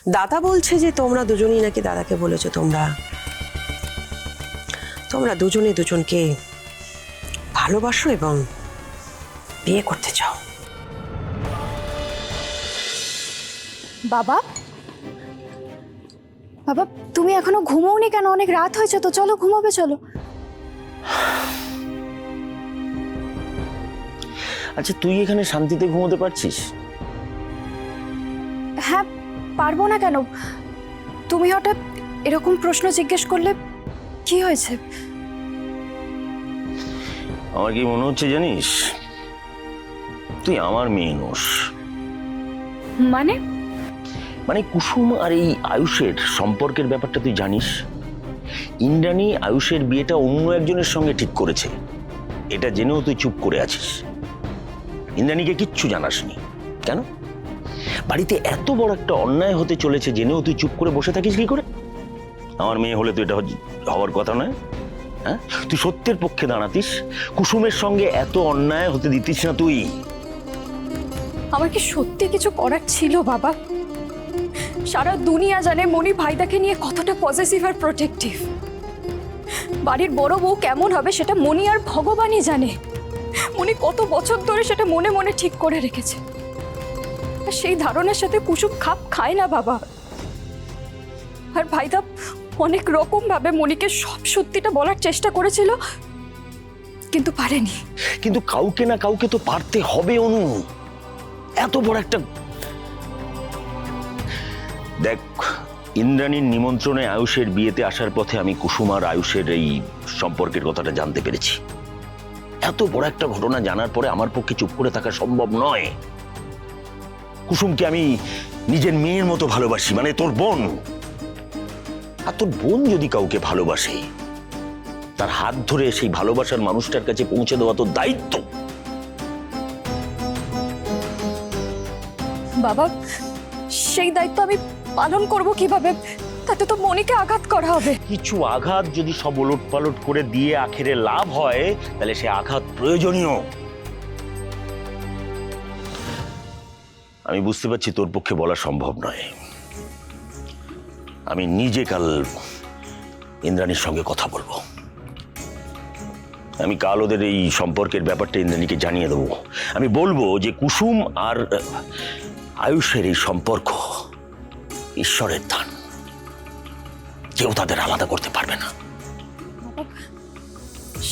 দাদা বলছে যে তোমরা দুজনেই নাকি দাদাকে বলেছো তোমরা দুজনে দুজনকে ভালোবাসো এবং বিয়ে করতে চাও। বাবা, বাবা তুমি এখনো ঘুমোওনি কেন? অনেক রাত হয়েছে তো, চলো ঘুমাবে, চলো। আচ্ছা, তুই এখানে শান্তিতে ঘুমোতে পারছিস? হ্যাঁ, পারবো না কেন? তুমি হঠাৎ এরকম প্রশ্ন জিজ্ঞেস করলে কি হয়েছে? আমার কি মনে হচ্ছে জানিস, তুই আমার মেয়ে নোস। মানে? মানে কুসুম আর এই আয়ুষের সম্পর্কের ব্যাপারটা তুই জানিস। ইন্দ্রাণী আয়ুষের বিয়েটা অন্য একজনের সঙ্গে ঠিক করেছে, এটা জেনেও তুই চুপ করে আছিস। ইন্দ্রাণীকে কিচ্ছু জানাসনি কেন? বাড়িতে এত বড় একটা অন্যায় হতে চলেছে জেনেও তুই চুপ করে বসে থাকিস কি করে? আমার মেয়ে হলে তো এটা হওয়ার কথা নয়। হ্যাঁ, তুই সত্যের পক্ষে দাঁড়াতিস, কুসুমের সঙ্গে এত অন্যায় হতে দিতিস না তুই। আমার কি সত্যি কিছু করার ছিল বাবা? সারা দুনিয়া জানে মনি ভাইদাকে নিয়ে কতটা পজিটিভ আর প্রোটেক্টিভ। বাড়ির বড় বউ কেমন হবে সেটা মনি আর ভগবানই জানে। মনি কত বছর ধরে সেটা মনে মনে ঠিক করে রেখেছে, আর সেই ধারণার সাথে কুসুম খাপ খায় না বাবা। আর ভাইদা অনেক রকম ভাবে মনিকে সব সত্যিটা বলার চেষ্টা করেছিল, কিন্তু পারেনি। কিন্তু কাউকে না কাউকে তো পারতে হবে অনু। এত বড় একটা দেখ, ইন্দ্রাণীর নিমন্ত্রণে আয়ুষের বিয়েতে আসার পথে আমি কুসুম আর আয়ুষের এই সম্পর্কের কথাটা জানতে পেরেছি। এত বড় একটা ঘটনা জানার পরে আমার পক্ষে চুপ করে থাকা সম্ভব নয়। কুসুমকে আমি নিজের মেয়ের মতো ভালোবাসি, মানে তোর বোন। আর তোর বোন যদি কাউকে ভালোবাসে, তার হাত ধরে সেই ভালোবাসার মানুষটার কাছে পৌঁছে দেওয়া তোর দায়িত্ব। বাবা, সেই দায়িত্ব আমি পালন করব কিভাবে? তাতে তো মনিকে আঘাত করা হবে। কিছু আঘাত যদি সব ওলট পালট করে দিয়ে আখেরে লাভ হয়, তাহলে সে আঘাত প্রয়োজনীয়। আমি বুঝতে পারছি তোর পক্ষে বলা সম্ভব নয়। আমি নিজে কাল ইন্দ্রাণীর সঙ্গে কথা বলবো। আমি কাল ওদের এই সম্পর্কের ব্যাপারটা ইন্দ্রাণীকে জানিয়ে দেবো। আমি বলবো যে কুসুম আর আয়ুষের এই সম্পর্ক ঈশ্বরের দান, কেউ তাদের আলাদা করতে পারবে না।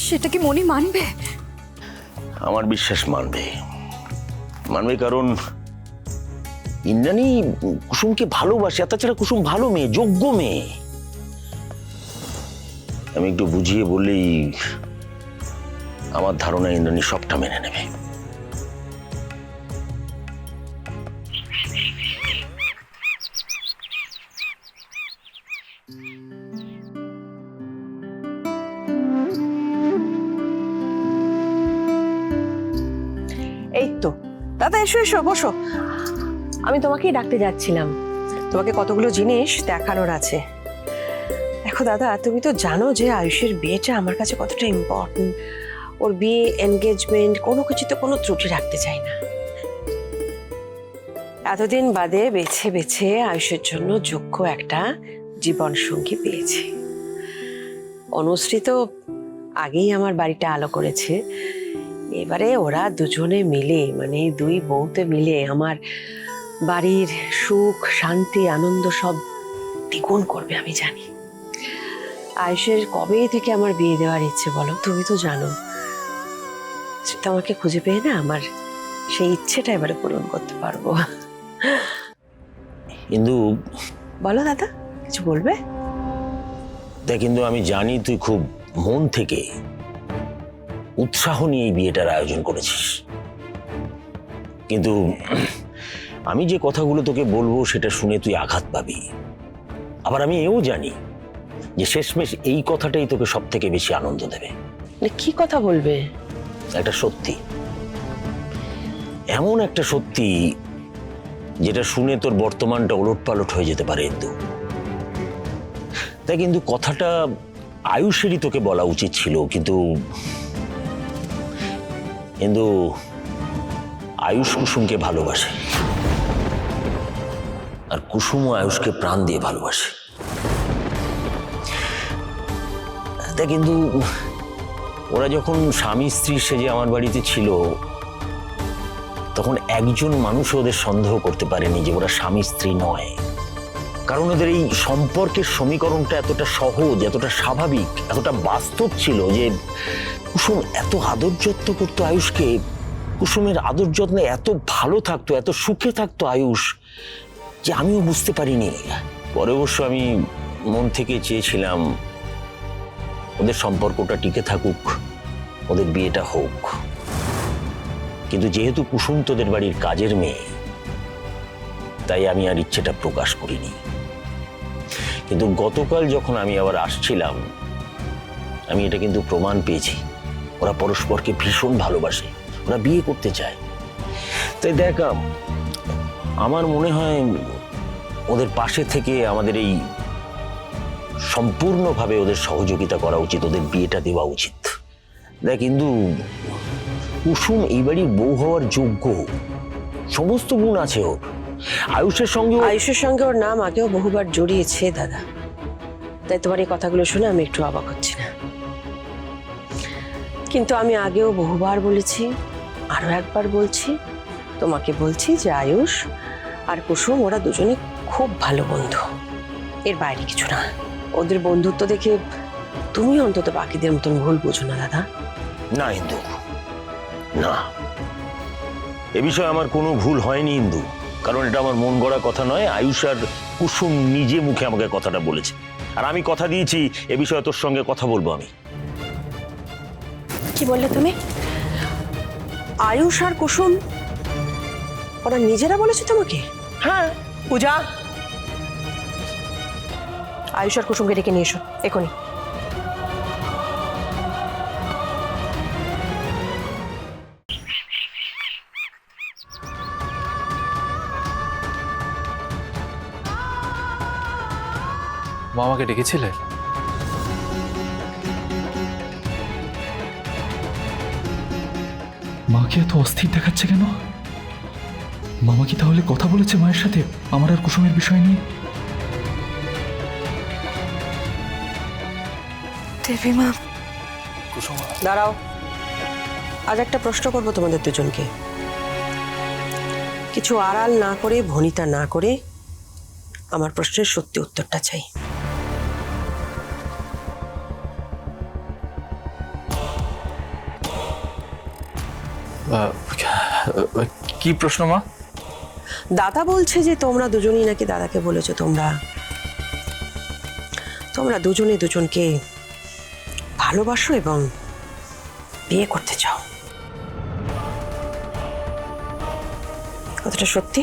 সেটা কি মনি মানবে? আমার বিশ্বাস মানবে, কারণ ইন্দ্রাণী কুসুমকে ভালোবাসে। তাছাড়া কুসুম ভালো মেয়ে, যোগ্য মেয়ে। আমি একটু বুঝিয়ে বললেই আমার ধারণা ইন্দ্রাণী সবটা মেনে নেবে। এই তো দাদা, এসো এসো, বসো। আমি তোমাকেই ডাকতে যাচ্ছিলাম, তোমাকে কতগুলো জিনিস দেখানোর আছে। দেখো দাদা, তুমি তো জানো যে আয়ুষের বিয়েটা আমার কাছে কতটা ইম্পর্টেন্ট। ওর বিয়ে, এনগেজমেন্ট, কোনো কিছুতে কোনো ত্রুটি রাখতে চাই না। এতদিন বাদে বেছে বেছে আয়ুষের জন্য যোগ্য একটা জীবন সঙ্গী পেয়েছি। অনুশ্রী তো আগেই আমার বাড়িটা আলো করেছে। এবারে ওরা দুজনে মিলে, মানে দুই বউতে মিলে আমার বাড়ির সুখ, শান্তি, আনন্দ সব দ্বিগুণ করবে আমি জানি। আয়ুষের কবে থেকে আমার বিয়ে দেওয়ার ইচ্ছে বলো, তুমি তো জানো। সেটা আমাকে খুঁজে পেয়ে না আমার সেই ইচ্ছেটা এবারে পূরণ করতে পারবো। কিন্তু বলো দাদা, কিছু বলবে? তা কিন্তু আমি জানি তুই খুব মন থেকে উৎসাহ নিয়ে এই বিয়েটার আয়োজন করেছিস। কিন্তু আমি যে কথাগুলো তোকে বলবো সেটা শুনে তুই আঘাত পাবি। আবার আমি এও জানি যে শেষমেশ এই কথাটাই তোকে সব থেকে বেশি আনন্দ দেবে। কি কথা বলবে? একটা সত্যি, এমন একটা সত্যি যেটা শুনে তোর বর্তমানটা ওলটপালট হয়ে যেতে পারে ইন্দু। তাই কিন্তু কথাটা আয়ুষেরই তোকে বলা উচিত ছিল, কিন্তু আয়ুষ কুসুমকে ভালোবাসে। আর কুসুমও আয়ুষকে প্রাণ দিয়ে ভালোবাসে। তা কিন্তু ওরা যখন স্বামী স্ত্রী সেজে আমার বাড়িতে ছিল, তখন একজন মানুষ ওদের সন্দেহ করতে পারেনি যে ওরা স্বামী স্ত্রী নয়। কারণ ওদের এই সম্পর্কের সমীকরণটা এতটা সহজ, এতটা স্বাভাবিক, এতটা বাস্তব ছিল যে কুসুম এত আদর যত্ন করতো আয়ুষকে। কুসুমের আদর যত্নে এত ভালো থাকতো, এত সুখে থাকতো আয়ুষ, যে আমিও বুঝতে পারিনি। পরে অবশ্য আমি মন থেকে চেয়েছিলাম ওদের সম্পর্কটা টিকে থাকুক, ওদের বিয়েটা হোক। কিন্তু যেহেতু কুসুম তোদের বাড়ির কাজের মেয়ে, তাই আমি আর ইচ্ছেটা প্রকাশ করিনি। কিন্তু গতকাল যখন আমি আবার আসছিলাম, আমি এটা কিন্তু প্রমাণ পেয়েছি ওরা পরস্পরকে ভীষণ ভালোবাসে, ওরা বিয়ে করতে চায়। তাই দেখ, আমার মনে হয় ওদের পাশে থেকে আমাদের এই সম্পূর্ণভাবে ওদের সহযোগিতা করা উচিত, ওদের বিয়েটা দেওয়া উচিত। দেখ কিন্তু কুসুম এই বাড়ির বউ হওয়ার যোগ্য, সমস্ত গুণ আছে ওর। আয়ুষের সঙ্গে ওর নাম আগেও বহুবার জড়িয়েছে দাদা। তাই তোমার এই কথাগুলো শুনে আমি একটু অবাক হচ্ছি না। কিন্তু আমি আগেও বহুবার বলেছি, আরো একবার বলছি, তোমাকে বলছি যে আয়ুষ আর কুসুম ওরা দুজনে খুব ভালো বন্ধু, এর বাইরে কিছু না। ওদের বন্ধুত্ব দেখে তুমি অন্তত বাকিদের মতন ভুল বোঝো না দাদা। না ইন্দু, না, এ বিষয়ে আমার কোনো ভুল হয়নি ইন্দু। কারণ এটা আমার মন গড়া কথা নয়, আয়ুষ আর কুসুম নিজে মুখে আমাকে কথাটা বলেছে। আর আমি কথা দিয়েছি এ বিষয়ে তোর সঙ্গে কথা বলবো আমি। কি বললে তুমি? আয়ুষ আর কুসুম ওরা নিজেরা বলেছে তোমাকে? হ্যাঁ। পূজা, আয়ুষ আর কুসুমকে ডেকে নিয়ে এসো এখনই। মা আমাকে ডেকেছিলে? মাকে এত অস্থির দেখাচ্ছে কেন? মামা কি তাহলে কথা বলেছে মায়ের সাথে আমার আর কুসুমের বিষয় নিয়ে? দেবী মা, দাঁড়াও, আজ একটা প্রশ্ন করবো তোমাদের দুজনকে। কিছু আড়াল না করে, ভনিতা না করে আমার প্রশ্নের সত্যি উত্তরটা চাই। কি প্রশ্ন মা? দাদা বলছে যে তোমরা দুজনেই নাকি দাদাকে বলেছো তোমরা দুজনে দুজনকে ভালোবাসো এবং বিয়ে করতে চাও। কতটা সত্যি?